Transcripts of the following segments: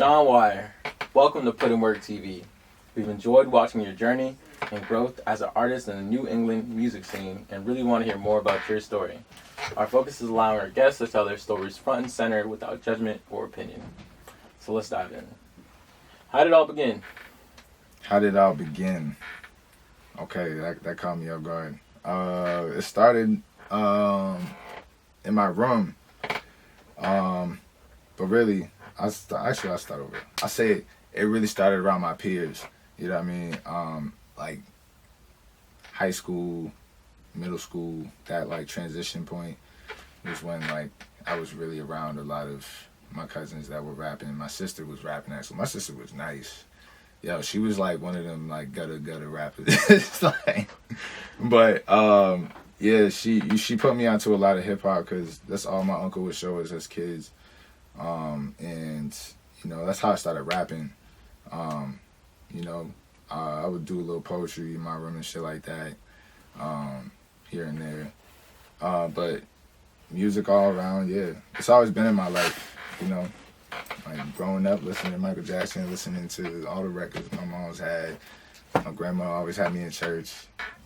Sean Wire. Welcome to PUTINWORKTV. We've enjoyed watching your journey and growth as an artist in the New England music scene and really want to hear more about your story. Our focus is allowing our guests to tell their stories front and center without judgment or opinion. So let's dive in. How did it all begin? How did it all begin? Okay, that caught me off guard. It started in my room. But really, I'll start over. I say it really started around my peers. You know what I mean? Like high school, middle school, that like transition point was when like I was really around a lot of my cousins that were rapping. My sister was rapping actually. My sister was nice. Yo, she was like one of them like gutter rappers. It's like, but yeah, she put me onto a lot of hip hop because that's all my uncle would show us as kids. And you know, that's how I started rapping. You know, I would do a little poetry in my room and shit like that, here and there. But music all around, yeah, it's always been in my life. You know, like growing up listening to Michael Jackson, listening to all the records my mom's had. My grandma always had me in church.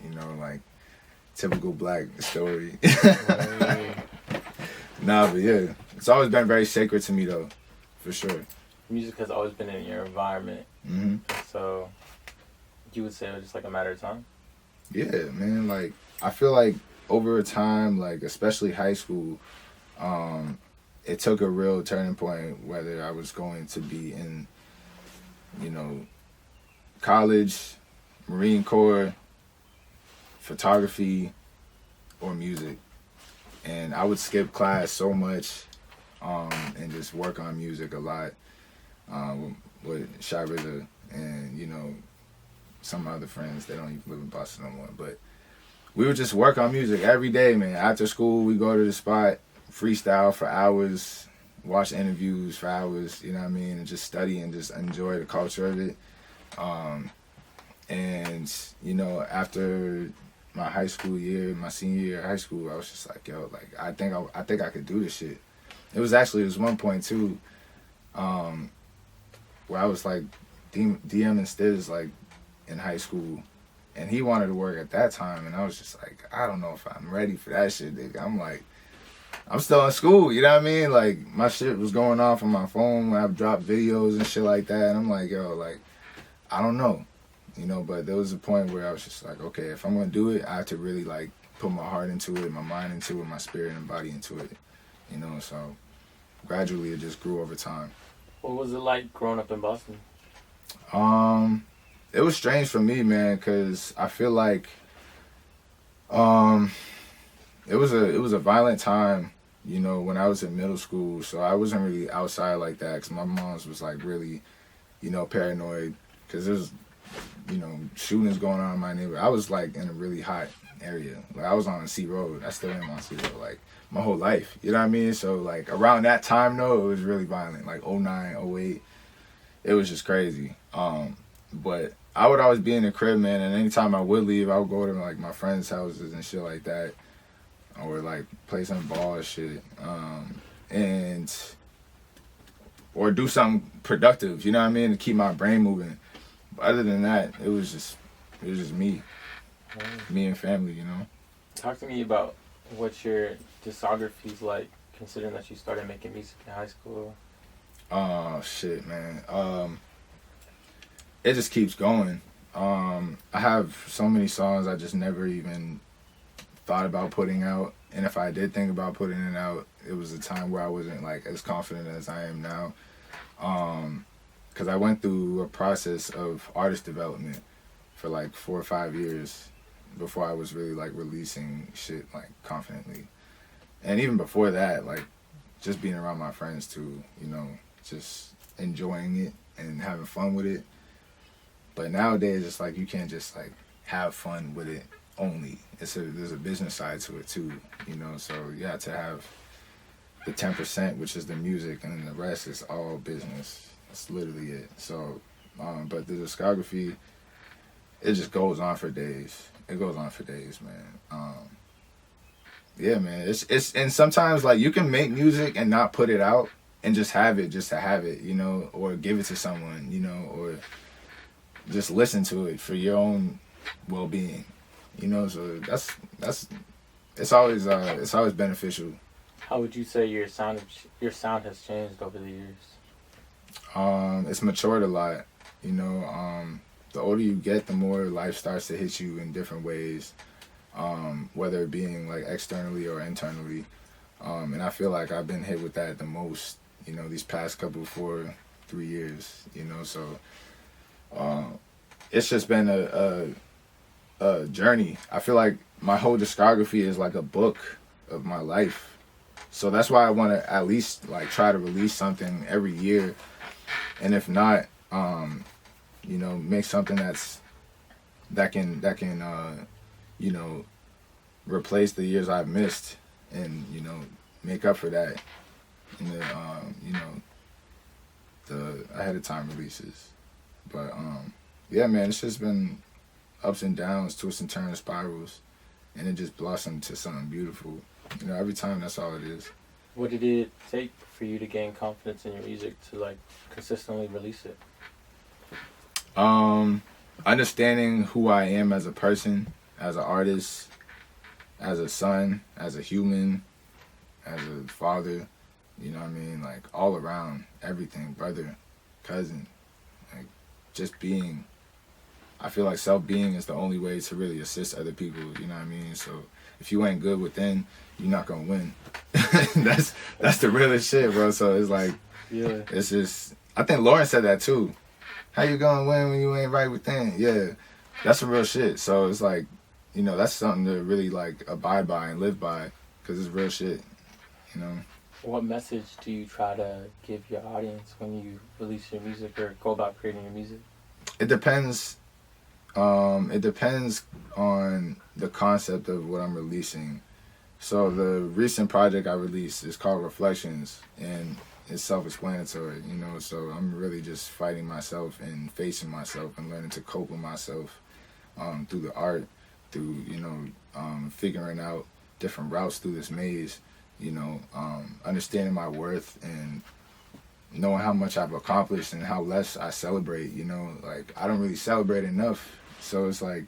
You know, like typical black story. Nah, but yeah, it's always been very sacred to me though, for sure. Music has always been in your environment. Mm-hmm. So you would say it was just like a matter of time? Yeah, man. Like I feel like over time, like especially high school, it took a real turning point whether I was going to be in, you know, college, Marine Corps, photography, or music. And I would skip class so much and just work on music a lot with Shy RZA and, you know, some other friends. They don't even live in Boston no more. But we would just work on music every day, man. After school, we go to the spot, freestyle for hours, watch interviews for hours, you know what I mean, and just study and just enjoy the culture of it. And, you know, after my high school year, my senior year of high school, I was just like, yo, like I think I could do this shit. It was one point too, where I was like DMing Stiz like in high school, and he wanted to work at that time, and I was just like, I don't know if I'm ready for that shit, nigga. I'm like, I'm still in school, you know what I mean? Like my shit was going off on my phone when I dropped videos and shit like that, and I'm like, yo, like I don't know. You know, but there was a point where I was just like, okay, if I'm going to do it, I have to really, like, put my heart into it, my mind into it, my spirit and body into it, you know, so gradually it just grew over time. What was it like growing up in Boston? It was strange for me, man, because I feel like it was a violent time, you know, when I was in middle school, so I wasn't really outside like that because my mom's was, like, really, you know, paranoid because there's, you know, shootings going on in my neighborhood. I was like in a really hot area. Like I was on C Road. I still am on C Road, like my whole life. You know what I mean? So like around that time though, it was really violent. Like 09, 08. It was just crazy. But I would always be in the crib, man, and anytime I would leave, I would go to like my friends' houses and shit like that. Or like play some ball and shit. And or do something productive, you know what I mean, to keep my brain moving. Other than that, it was just me and family, you know. Talk to me about what your discography's like, considering that you started making music in high school. Oh shit, man. It just keeps going. I have so many songs I just never even thought about putting out, and if I did think about putting it out, it was a time where I wasn't like as confident as I am now. Because I went through a process of artist development for like 4 or 5 years before I was really like releasing shit like confidently. And even before that, like just being around my friends too, you know, just enjoying it and having fun with it. But nowadays it's like you can't just like have fun with it only. There's a business side to it too, you know, so you have to have the 10%, which is the music, and then the rest is all business. That's literally it. So, but the discography, it just goes on for days. It goes on for days, man. Yeah, man. It's and sometimes like you can make music and not put it out, and just have it just to have it, you know, or give it to someone, you know, or just listen to it for your own well-being, you know. So that's it's always beneficial. How would you say your sound has changed over the years? It's matured a lot, you know. The older you get, the more life starts to hit you in different ways, whether it being like externally or internally. And I feel like I've been hit with that the most, you know, these past couple 3 years, you know. So it's just been a journey. I feel like my whole discography is like a book of my life. So that's why I want to at least like try to release something every year, and if not, you know, make something that can you know, replace the years I've missed, and you know, make up for that in the you know, the ahead of time releases. But yeah, man, it's just been ups and downs, twists and turns, spirals, and it just blossomed to something beautiful. You know, every time, that's all it is. What did it take for you to gain confidence in your music to like consistently release it? Understanding who I am as a person, as an artist, as a son, as a human, as a father, you know what I mean? Like all around, everything, brother, cousin, like just being. I feel like self-being is the only way to really assist other people, you know what I mean? So if you ain't good within, you're not gonna win. that's the realest shit, bro. So it's like, Yeah. it's just, I think Lauren said that too. How you gonna win when you ain't right within? Yeah, that's some real shit. So it's like, you know, that's something to really like abide by and live by, because it's real shit, you know? What message do you try to give your audience when you release your music or go about creating your music? It depends. It depends on the concept of what I'm releasing. So the recent project I released is called Reflections, and it's self-explanatory, you know. So I'm really just fighting myself and facing myself and learning to cope with myself through the art, through, you know, figuring out different routes through this maze, you know, understanding my worth and knowing how much I've accomplished and how less I celebrate, you know. Like, I don't really celebrate enough. So it's like,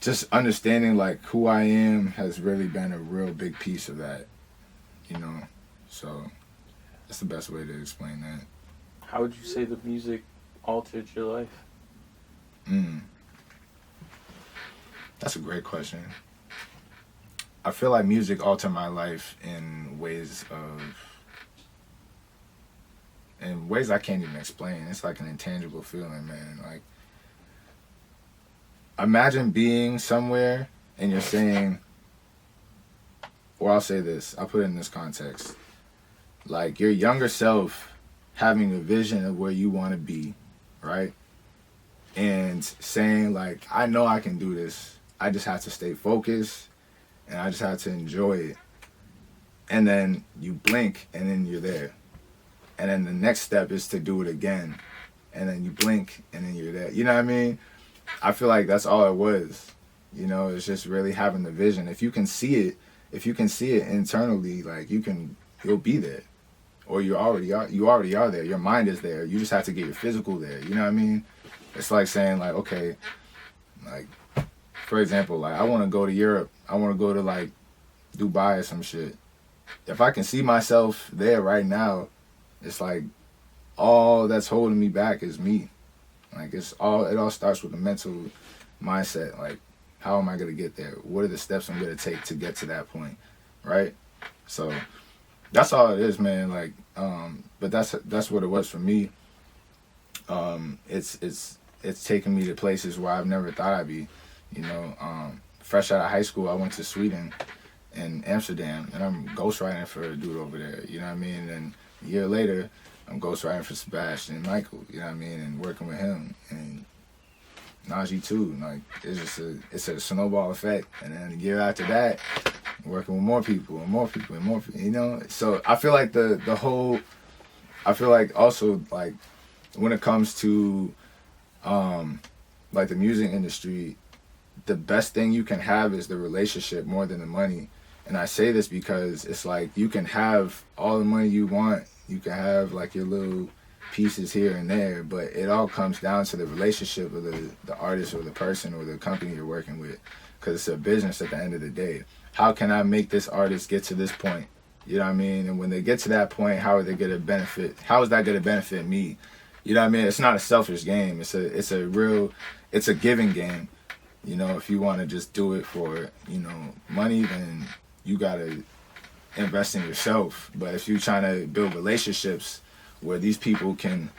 just understanding like who I am has really been a real big piece of that, you know. So that's the best way to explain that. How would you say the music altered your life? That's a great question. I feel like music altered my life in ways I can't even explain. It's like an intangible feeling, man. Like, imagine being somewhere and you're saying, or I'll say this, I'll put it in this context. Like, your younger self having a vision of where you want to be, right? And saying, like, I know I can do this. I just have to stay focused, and I just have to enjoy it. And then you blink, and then you're there. And then the next step is to do it again. And then you blink, and then you're there. You know what I mean? I feel like that's all it was. You know, it's just really having the vision. If you can see it internally, like, you'll be there. Or you already are there. Your mind is there. You just have to get your physical there. You know what I mean? It's like saying, like, okay, like, for example, like, I want to go to Europe. I want to go to, like, Dubai or some shit. If I can see myself there right now, it's like all that's holding me back is me. Like, it all starts with the mental mindset. Like, how am I going to get there? What are the steps I'm going to take to get to that point, right? So that's all it is, man. Like, but that's what it was for me. It's taken me to places where I've never thought I'd be. You know, fresh out of high school, I went to Sweden and Amsterdam, and I'm ghostwriting for a dude over there. You know what I mean? And a year later, I'm ghostwriting for Sebastian and Michael. You know what I mean? And working with him and Najee too. Like, it's a snowball effect. And then a year after that, working with more people and more people and more people. You know? So I feel like I feel like also, like, when it comes to like the music industry, the best thing you can have is the relationship more than the money. And I say this because it's like you can have all the money you want, you can have like your little pieces here and there, but it all comes down to the relationship of the artist or the person or the company you're working with, because it's a business at the end of the day. How can I make this artist get to this point? You know what I mean? And when they get to that point, how are they going to benefit? How is that going to benefit me? You know what I mean? It's not a selfish game. It's a giving game. You know, if you want to just do it for, you know, money, then you got to invest in yourself. But if you're trying to build relationships where these people can,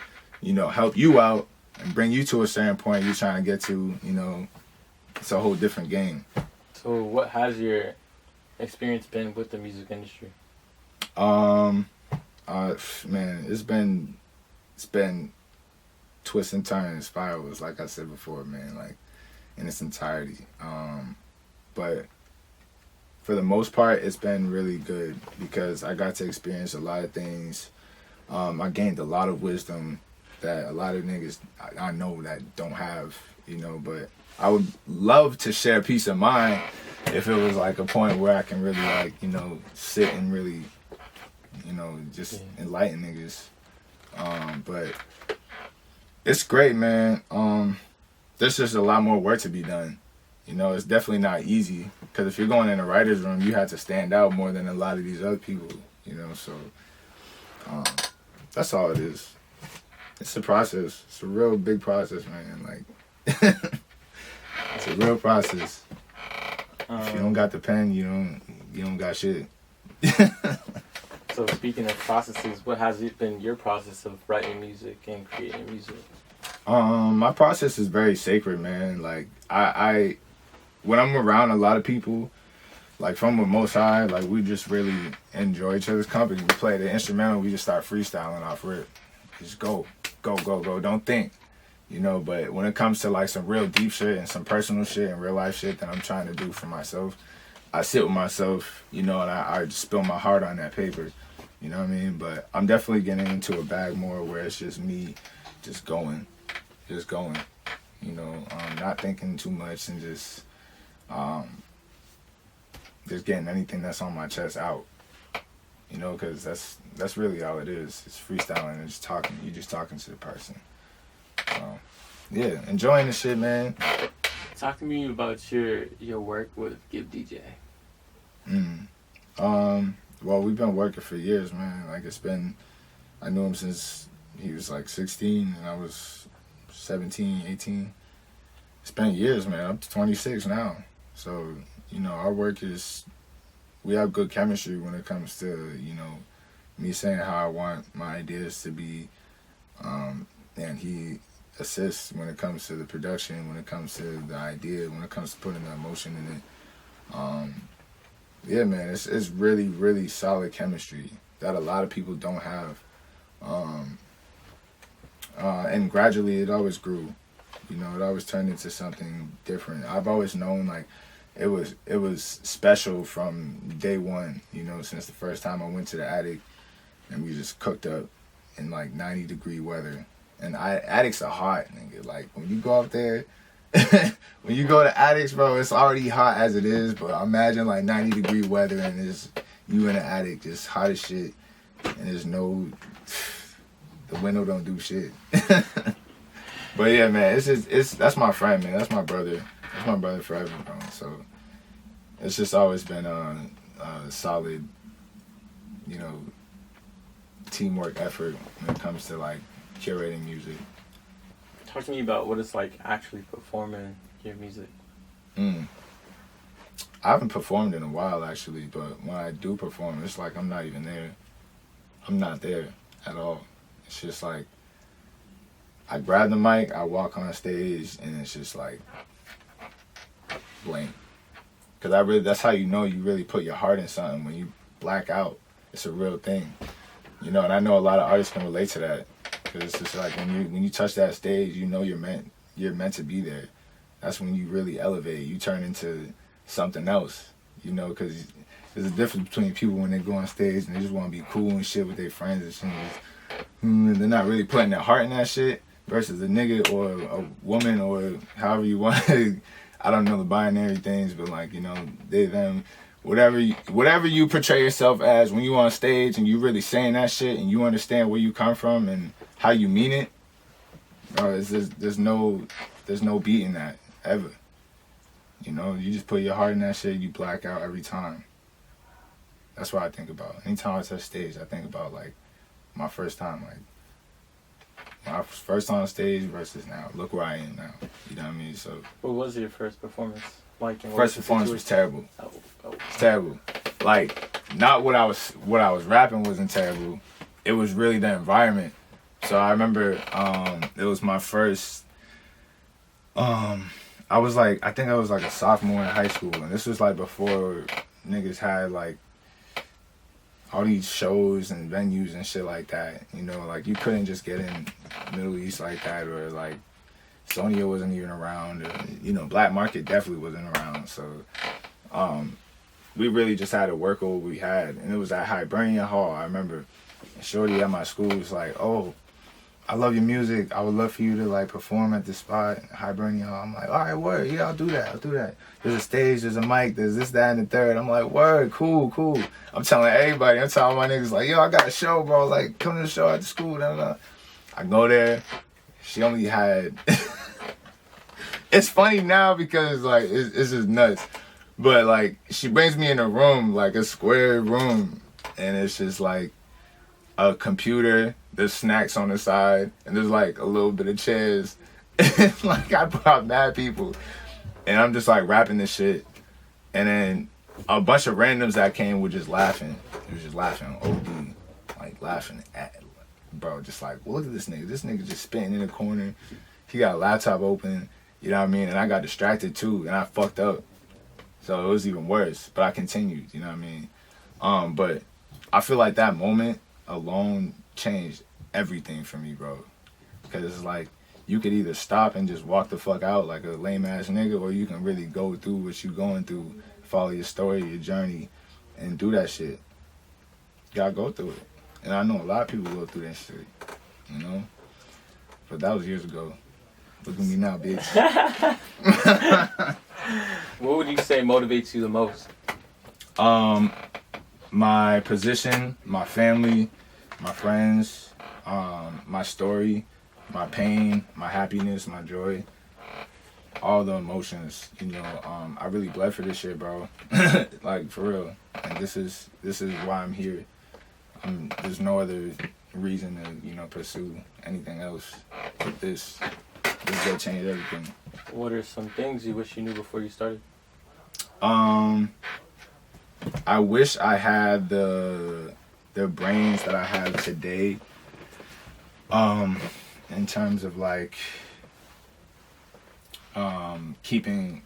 you know, help you out and bring you to a certain point you're trying to get to, you know, it's a whole different game. So what has your experience been with the music industry? Man, it's been twists and turns, spirals, like I said before, man, like in its entirety. But for the most part, it's been really good because I got to experience a lot of things. I gained a lot of wisdom that a lot of niggas I know that don't have, you know, but I would love to share peace of mind if it was like a point where I can really like, you know, sit and really, you know, just enlighten niggas. But it's great, man. There's just a lot more work to be done. You know, it's definitely not easy because if you're going in a writer's room, you have to stand out more than a lot of these other people, you know, so that's all it is. It's a process. It's a real big process, man. Like, it's a real process. If you don't got the pen, you don't got shit. So speaking of processes, what has it been your process of writing music and creating music? My process is very sacred, man. Like I when I'm around a lot of people, like from the Most High, like we just really enjoy each other's company. We play the instrumental, we just start freestyling off rip. Just go. Don't think. You know, but when it comes to like some real deep shit and some personal shit and real life shit that I'm trying to do for myself, I sit with myself, you know, and I just spill my heart on that paper. You know what I mean? But I'm definitely getting into a bag more where it's just me just going, you know, not thinking too much and just getting anything that's on my chest out, you know, because that's really all it is. It's freestyling and just talking. You just talking to the person. So, yeah, enjoying the shit, man. Talk to me about your work with Give DJ. Well, we've been working for years, man. Like I knew him since he was like 16 and I was 17, 18. It's been years, man. I'm 26 now. So, you know, our work we have good chemistry when it comes to, you know, me saying how I want my ideas to be, and he assists when it comes to the production, when it comes to the idea, when it comes to putting the emotion in it. Yeah, man, it's really, really solid chemistry that a lot of people don't have. And gradually it always grew. You know, it always turned into something different. I've always known like it was special from day one, you know, since the first time I went to the attic and we just cooked up in like 90-degree weather. And attics are hot, nigga. Like when you go up there, when you go to attics, bro, it's already hot as it is, but imagine like 90-degree weather and it's you in the attic just hot as shit and there's no, the window don't do shit. But yeah, man, that's my friend, man. That's my brother. That's my brother forever, bro. So it's just always been a solid, you know, teamwork effort when it comes to like curating music. Talk to me about what it's like actually performing your music. I haven't performed in a while actually, but when I do perform, it's like I'm not even there. I'm not there at all. It's just like I grab the mic, I walk on stage, and it's just like blank. Cause that's how you know you really put your heart in something. When you black out, it's a real thing. You know, and I know a lot of artists can relate to that. Cause it's just like when you touch that stage, you know you're meant to be there. That's when you really elevate. You turn into something else. You know, cause there's a difference between people when they go on stage and they just want to be cool and shit with their friends and shit. They're not really putting their heart in that shit. Versus a nigga or a woman or however you want. I don't know the binary things, but like, you know, they them. whatever you portray yourself as when you on stage and you really saying that shit and you understand where you come from and how you mean it, bro, there's no beating that ever. You know, you just put your heart in that shit, you black out every time. That's what I think about. Anytime I touch stage, I think about like my first time, like when I was first on stage versus now. Look where I am now. You know what I mean? So. What was your first performance like? First performance was terrible. Oh. It's terrible. Like, not what I was rapping wasn't terrible. It was really the environment. So I remember it was my first. I think I was like a sophomore in high school, and this was like before niggas had like all these shows and venues and shit like that. You know, like you couldn't just get in Middle East like that, or like Sonia wasn't even around, or, you know, Black Market definitely wasn't around. So we really just had to work with what we had, and it was at Hibernian Hall. I remember shorty at my school was like, "Oh, I love your music. I would love for you to like perform at this spot, Hibernian Hall." I'm like, "All right, word, yeah, I'll do that. There's a stage, there's a mic, there's this, that, and the third." I'm like, "Word, cool." I'm telling everybody, I'm telling my niggas like, "Yo, I got a show, bro. Like, come to the show at the school." I go there. She only had. It's funny now because like it's just nuts, but like she brings me in a room, like a square room, and it's just like a computer. There's snacks on the side, and there's like a little bit of chairs. Like I brought mad people, and I'm just like rapping this shit, and then a bunch of randoms that came were just laughing. They was just laughing, OD, like laughing at, bro, just like, well, look at this nigga. This nigga just spitting in the corner. He got a laptop open, you know what I mean? And I got distracted too, and I fucked up. So it was even worse, but I continued, you know what I mean? But I feel like that moment alone changed everything for me, bro. Because it's like, you could either stop and just walk the fuck out like a lame ass nigga, or you can really go through what you going through, follow your story, your journey, and do that shit. You gotta go through it. And I know a lot of people go through that shit, you know? But that was years ago. Look at me now, bitch. What would you say motivates you the most? My position, my family, my friends, my story, my pain, my happiness, my joy, all the emotions, you know. I really bled for this shit, bro. Like, for real. And this is why I'm here. There's no other reason to, you know, pursue anything else but this. This is gonna change everything. What are some things you wish you knew before you started? I wish I had the brains that I have today. In terms of like keeping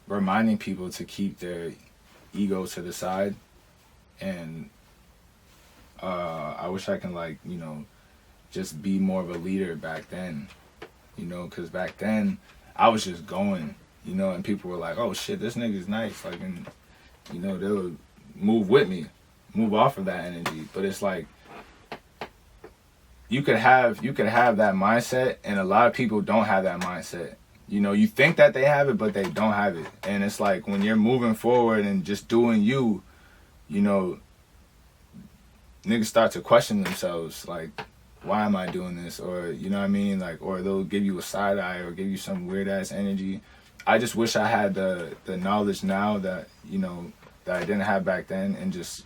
reminding people to keep their ego to the side, and I wish I can, like, you know, just be more of a leader back then, you know, because back then I was just going, you know, and people were like, "Oh shit, this nigga's nice," like, and, you know, they would move with me, move off of that energy. But it's like, you could have that mindset, and a lot of people don't have that mindset. You know, you think that they have it, but they don't have it. And it's like, when you're moving forward and just doing you, you know, niggas start to question themselves, like, why am I doing this? Or, you know what I mean? Like, or they'll give you a side eye or give you some weird ass energy. I just wish I had the knowledge now that, you know, that I didn't have back then, and just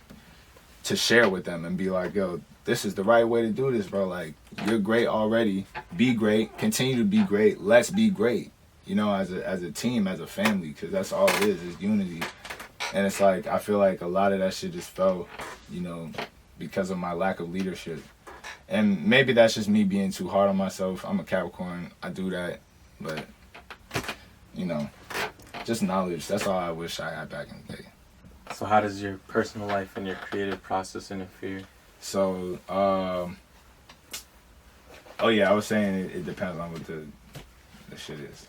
to share with them and be like, "Yo, this is the right way to do this, bro. Like, you're great already. Be great. Continue to be great. Let's be great." You know, as a team, as a family, because that's all it is unity. And it's like, I feel like a lot of that shit just fell, you know, because of my lack of leadership. And maybe that's just me being too hard on myself. I'm a Capricorn. I do that. But, you know, just knowledge. That's all I wish I had back in the day. So how does your personal life and your creative process interfere? So, oh yeah, I was saying it depends on what the shit is.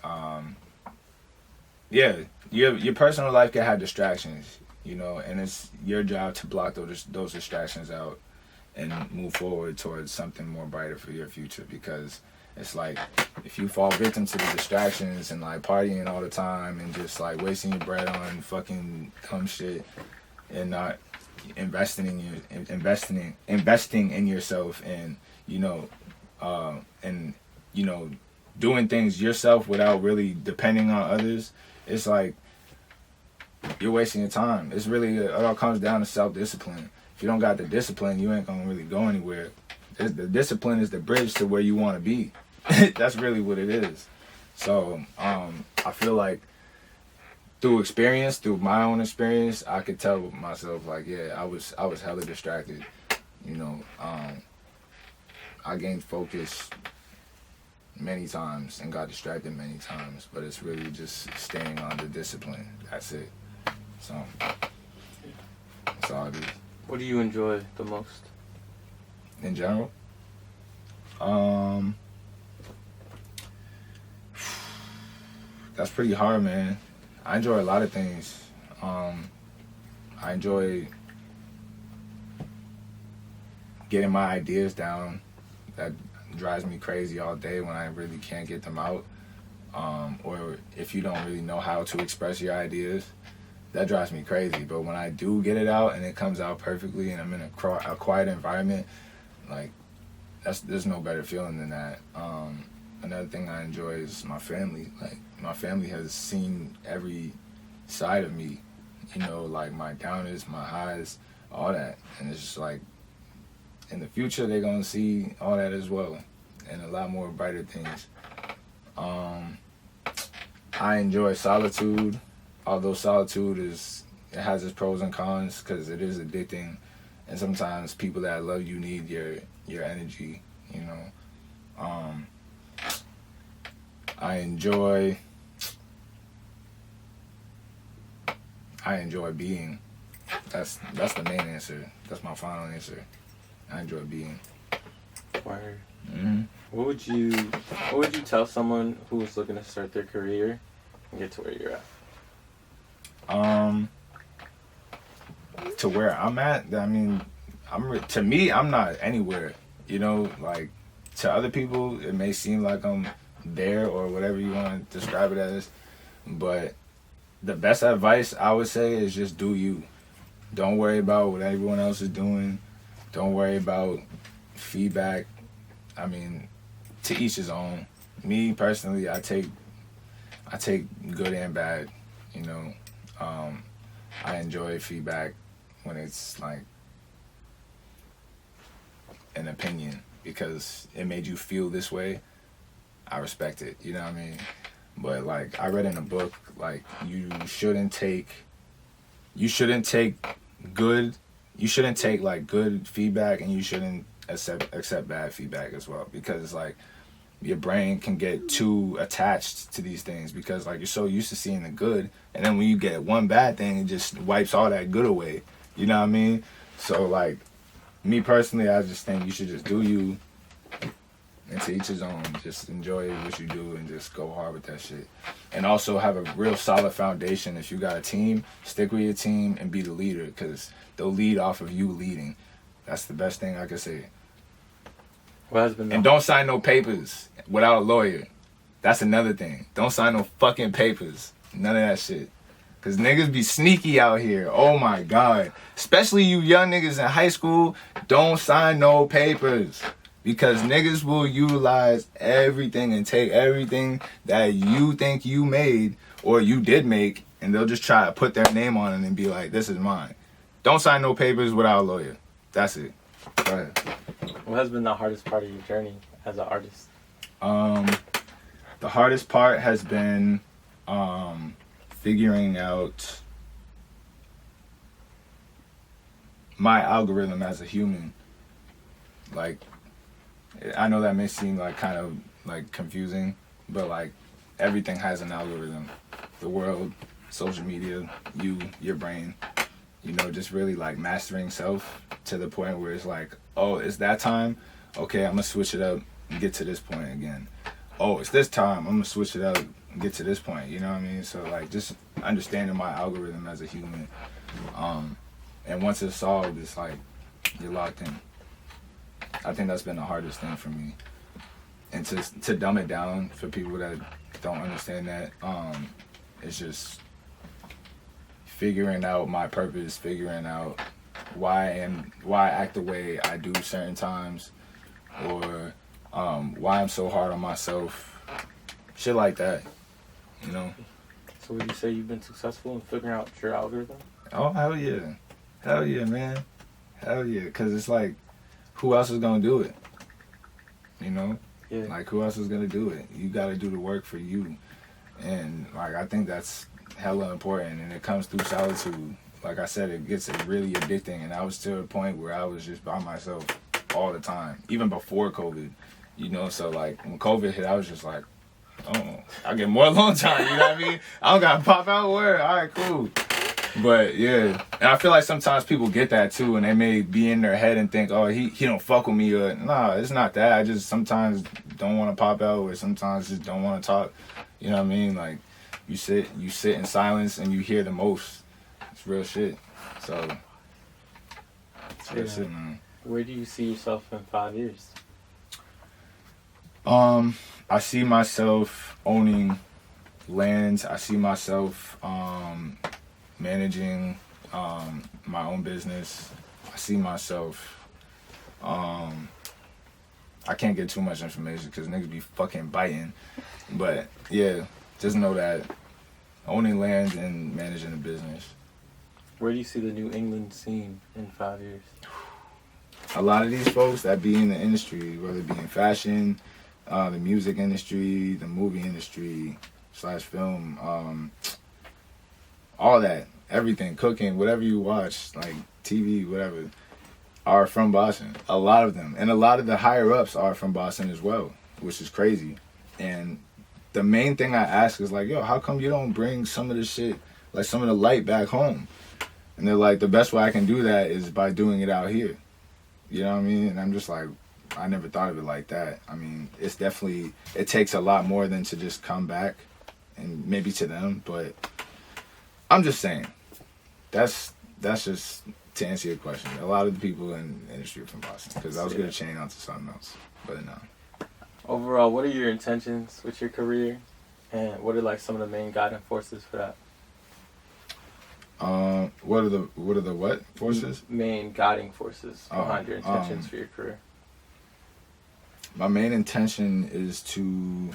Yeah, your personal life can have distractions, you know, and it's your job to block those distractions out and move forward towards something more brighter for your future. Because it's like if you fall victim to the distractions and like partying all the time and just like wasting your bread on fucking dumb shit and not investing in yourself and and doing things yourself without really depending on others, it's like you're wasting your time. It's really, it all comes down to self-discipline. If you don't got the discipline, you ain't gonna really go anywhere. The discipline is the bridge to where you want to be. That's really what it is. So I feel like through my own experience, I could tell myself like, yeah, I was hella distracted. I gained focus many times and got distracted many times, but it's really just staying on the discipline. That's it. So that's all it is. What do you enjoy the most? In general? That's pretty hard, man. I enjoy a lot of things. I enjoy getting my ideas down. That drives me crazy all day when I really can't get them out. Or if you don't really know how to express your ideas, that drives me crazy. But when I do get it out and it comes out perfectly and I'm in a quiet environment, like there's no better feeling than that. Another thing I enjoy is my family. Like my family has seen every side of me, like my downers, my highs, all that. And it's just like in the future they're gonna see all that as well and a lot more brighter things. I enjoy solitude, although solitude has its pros and cons because it is addicting, and sometimes people that love you need your energy. I enjoy being. That's the main answer. That's my final answer. I enjoy being. Word. Mm-hmm. What would you tell someone who was looking to start their career and get to where you're at? To where I'm at, I mean, to me, I'm not anywhere. Like to other people, it may seem like I'm there or whatever you want to describe it as, but the best advice I would say is just do you. Don't worry about what everyone else is doing. Don't worry about feedback. I mean, to each his own. Me personally, I take good and bad. I enjoy feedback when it's like an opinion because it made you feel this way. I respect it. You know what I mean? But like I read in a book, like you shouldn't take good feedback, and you shouldn't accept bad feedback as well, because like your brain can get too attached to these things because like you're so used to seeing the good, and then when you get one bad thing, it just wipes all that good away. You know what I mean? So like me personally, I just think you should just do you, and to each his own. Just enjoy what you do and just go hard with that shit. And also have a real solid foundation. If you got a team, stick with your team and be the leader, because they'll lead off of you leading. That's the best thing I can say. And don't sign no papers without a lawyer. That's another thing. Don't sign no fucking papers. None of that shit. Because niggas be sneaky out here. Oh my God. Especially you young niggas in high school, don't sign no papers. Because niggas will utilize everything and take everything that you think you made or you did make, and they'll just try to put their name on it and be like, this is mine. Don't sign no papers without a lawyer. That's it. Go ahead. What has been the hardest part of your journey as an artist? The hardest part has been figuring out my algorithm as a human. Like, I know that may seem like kind of like confusing, but like everything has an algorithm. The world, social media, your brain, just really like mastering self to the point where it's like, oh, it's that time? Okay, I'm gonna switch it up and get to this point again. Oh, it's this time, I'm gonna switch it up and get to this point, you know what I mean? So like just understanding my algorithm as a human. And once it's solved, it's like you're locked in. I think that's been the hardest thing for me. and to dumb it down for people that don't understand that, it's just figuring out my purpose, figuring out why I act the way I do certain times, or why I'm so hard on myself, shit like that, you know. So would you say you've been successful in figuring out your algorithm? Oh, hell yeah, man, hell yeah, because it's like, who else is gonna do it, you know? Yeah. Like, who else is gonna do it? You gotta do the work for you, and like, I think that's hella important, and it comes through solitude. Like I said, it gets really addicting, and I was to a point where I was just by myself all the time, even before COVID, you know. So like, when COVID hit, I was just like, oh, I get more alone time, you know what I mean? I don't gotta pop out word, all right, cool. But yeah, and I feel like sometimes people get that too, and they may be in their head and think, oh, he don't fuck with me, or nah, it's not that. I just sometimes don't want to pop out, or sometimes just don't want to talk, you know what I mean? Like, you sit in silence and you hear the most. It's real shit. So it's real shit, man. Where do you see yourself in 5 years? I see myself owning lands. I see myself managing my own business. I see myself I can't get too much information because niggas be fucking biting. But yeah, just know that owning land and managing a business. Where do you see the New England scene in 5 years? A lot of these folks that be in the industry, whether it be in fashion, the music industry, the movie industry / film, all that, everything, cooking, whatever you watch, like TV, whatever, are from Boston. A lot of them. And a lot of the higher ups are from Boston as well, which is crazy. And the main thing I ask is like, yo, how come you don't bring some of the shit, like some of the light back home? And they're like, the best way I can do that is by doing it out here. You know what I mean? And I'm just like, I never thought of it like that. I mean, it's definitely, it takes a lot more than to just come back, and maybe to them, but I'm just saying, that's just to answer your question. A lot of the people in the industry are from Boston, because I was going to chain on to something else, but no. Overall, what are your intentions with your career, and what are like some of the main guiding forces for that? What are the what forces? Main guiding forces behind your intentions for your career. My main intention is to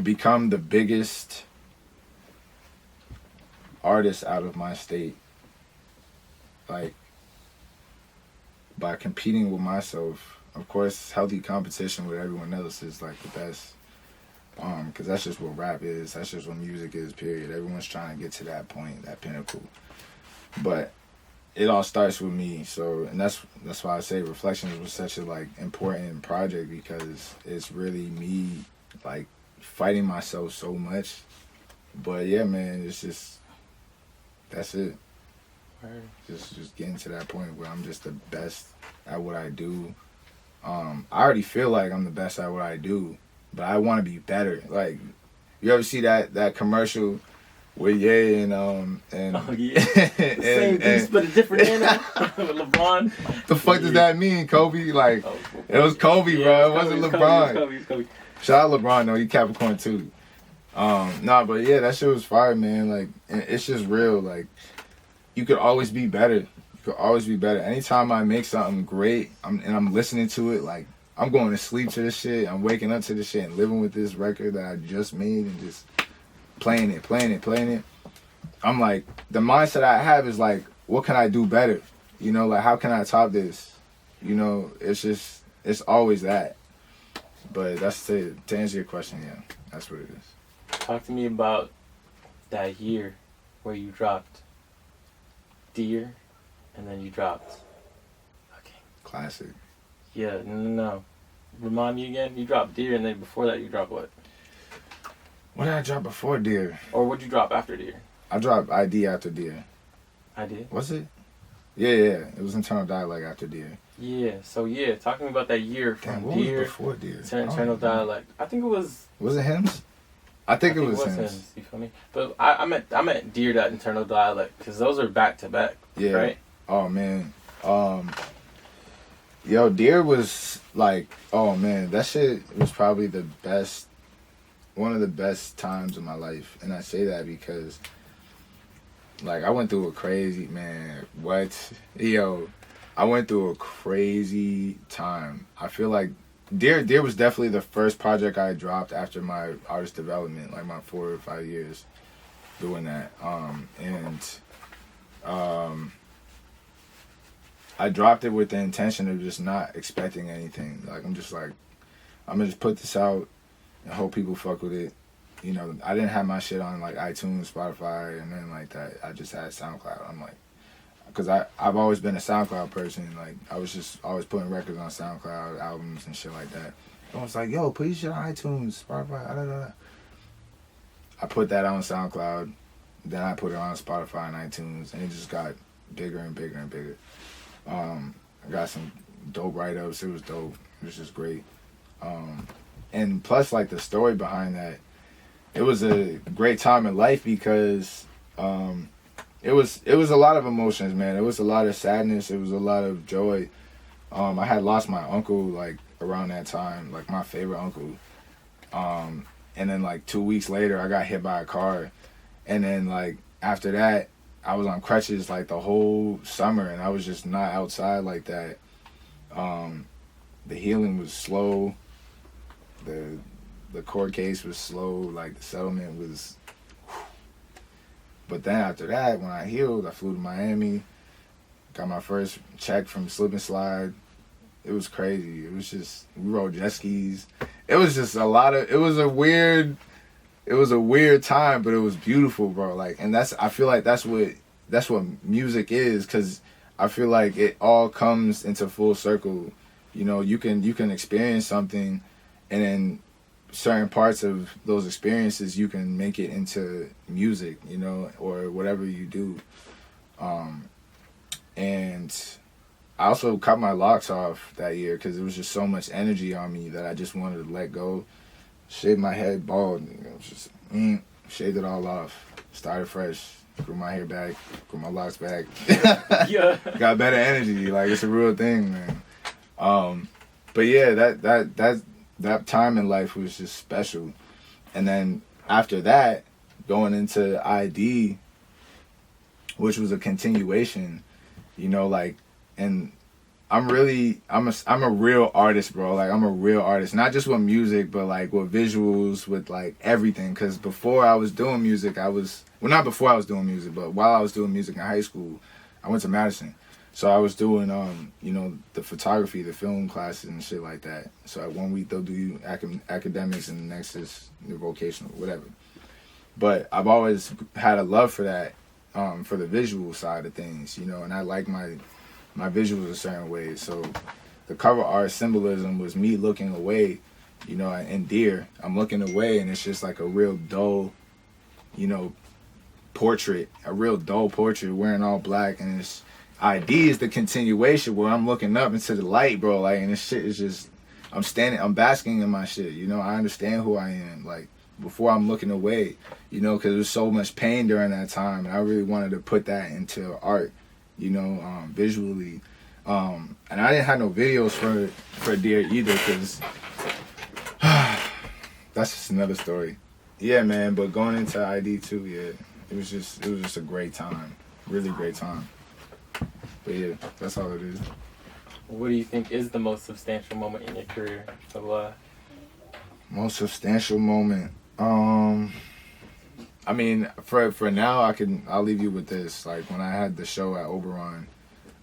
become the biggest artist out of my state. Like, by competing with myself. Of course, healthy competition with everyone else is like the best. Because that's just what rap is. That's just what music is, period. Everyone's trying to get to that point, that pinnacle. But it all starts with me. So, and that's why I say Reflections was such a like important project, because it's really me like fighting myself so much. But yeah, man, it's just, that's it. Right. Just getting to that point where I'm just the best at what I do. I already feel like I'm the best at what I do, but I want to be better. Like, you ever see that commercial with Ye and oh yeah, the same piece but a different animal with LeBron. The fuck does that mean, Kobe? Like, it was Kobe, yeah, bro. It wasn't LeBron. It was Kobe. Shout out LeBron though. He Capricorn too. Nah, but yeah, that shit was fire, man. Like, and it's just real. Like, you could always be better. You could always be better. Anytime I make something great, I'm listening to it, like, I'm going to sleep to this shit. I'm waking up to this shit and living with this record that I just made and just playing it. I'm like, the mindset I have is like, what can I do better? You know, like, how can I top this? You know, it's always that. But that's to answer your question, yeah, that's what it is. Talk to me about that year where you dropped Dear, and then you dropped. Okay. Classic. Yeah, no. Remind me again. You dropped Dear, and then before that, you dropped what? What did I drop before Dear? Or what'd you drop after Dear? I dropped ID after Dear. ID? Was it? Yeah. It was Internal Dialect after Dear. Yeah. So yeah, talk to me about that year from Damn, what Dear was before Dear? to Internal Dialect. I think it was. Was it Hymns? I think it was Hymns. Hymns. You feel me? But I meant Dear to Internal Dialect, because those are back to back. Yeah. Right. Oh man. Yo, Deer was like, oh man, that shit was probably the best, one of the best times of my life. And I say that because, like, I went through a crazy, man, what? Yo, I went through a crazy time. I feel like Deer was definitely the first project I dropped after my artist development, like my 4 or 5 years doing that. I dropped it with the intention of just not expecting anything. Like, I'm just like, I'm gonna just put this out and hope people fuck with it. You know, I didn't have my shit on like iTunes, Spotify, and then like that. I just had SoundCloud. I'm like, because I've always been a SoundCloud person. Like, I was just always putting records on SoundCloud, albums and shit like that. I was like, yo, put your shit on iTunes, Spotify, da, da, da. I put that on SoundCloud, then I put it on Spotify and iTunes, and it just got bigger and bigger and bigger. I got some dope write-ups. It was dope. It was just great. And plus, like, the story behind that, it was a great time in life because it was a lot of emotions, man. It was a lot of sadness. It was a lot of joy. I had lost my uncle, like, around that time, like, my favorite uncle. And then, like, 2 weeks later, I got hit by a car. And then, like, after that, I was on crutches, like, the whole summer, and I was just not outside like that. The healing was slow. The court case was slow. Like, the settlement was... But then after that, when I healed, I flew to Miami, got my first check from Slip and Slide. It was crazy. It was just... We rode jet skis. It was just a lot of... It was a weird time, but it was beautiful, bro. Like, and I feel like that's what music is, because I feel like it all comes into full circle. You know, you can experience something, and then certain parts of those experiences you can make it into music, you know, or whatever you do. And I also cut my locks off that year because there was just so much energy on me that I just wanted to let go. Shaved my head bald, it was just shaved it all off. Started fresh, grew my hair back, grew my locks back. Yeah. Got better energy, like, it's a real thing, man. But yeah, that time in life was just special. And then after that, going into ID, which was a continuation, you know, like, and I'm a real artist, bro. Like, I'm a real artist, not just with music, but like with visuals, with like everything. Cause before I was doing music, not before I was doing music, but while I was doing music in high school, I went to Madison. So I was doing, you know, the photography, the film classes and shit like that. So like 1 week they'll do academics and the next is the vocational, whatever. But I've always had a love for that, for the visual side of things, you know, and I like my visuals a certain way. So the cover art symbolism was me looking away, you know, in Deer, I'm looking away and it's just like a real dull, you know, a real dull portrait wearing all black, and it's ID is the continuation where I'm looking up into the light, bro, like, and this shit is just, I'm basking in my shit, you know, I understand who I am, like, before I'm looking away, you know, because there was so much pain during that time, and I really wanted to put that into art, you know, visually, and I didn't have no videos for Deer either, because that's just another story. Yeah, man, but going into ID too, yeah, it was just a great time, really great time. But yeah, that's all it is. What do you think is the most substantial moment in your career? Most substantial moment. I mean, for now, I'll leave you with this. Like, when I had the show at Oberon,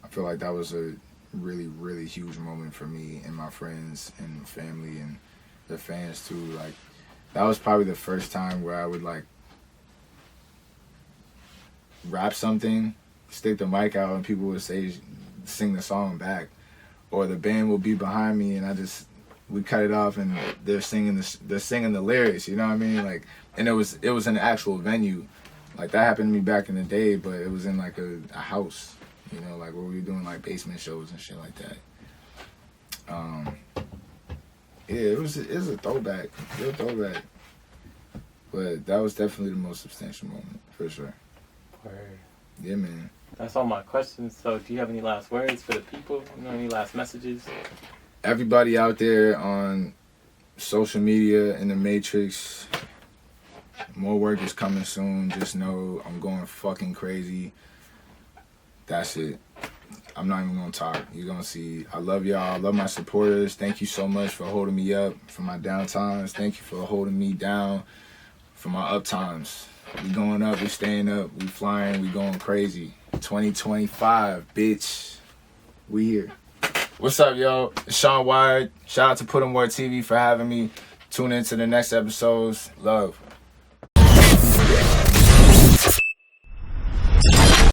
I feel like that was a really, really huge moment for me and my friends and family and the fans too. Like, that was probably the first time where I would like rap something, stick the mic out, and people would sing the song back, or the band would be behind me, and we cut it off, and they're singing the lyrics. You know what I mean? Like, and it was an actual venue. Like, that happened to me back in the day, but it was in like a house. You know, like where we were doing like basement shows and shit like that. Yeah, it was a throwback, real throwback. But that was definitely the most substantial moment, for sure. Word. Yeah, man. That's all my questions. So, do you have any last words for the people? Any last messages? Everybody out there on social media in the Matrix, more work is coming soon. Just know I'm going fucking crazy. That's it. I'm not even gonna talk. You're gonna see. I love y'all. I love my supporters. Thank you so much for holding me up for my downtimes. Thank you for holding me down for my uptimes. We going up, we staying up, we flying, we going crazy. 2025, bitch. We here. What's up, yo? It's Sean Wyatt. Shout out to PUTINWORKTV for having me. Tune in to the next episodes. Love.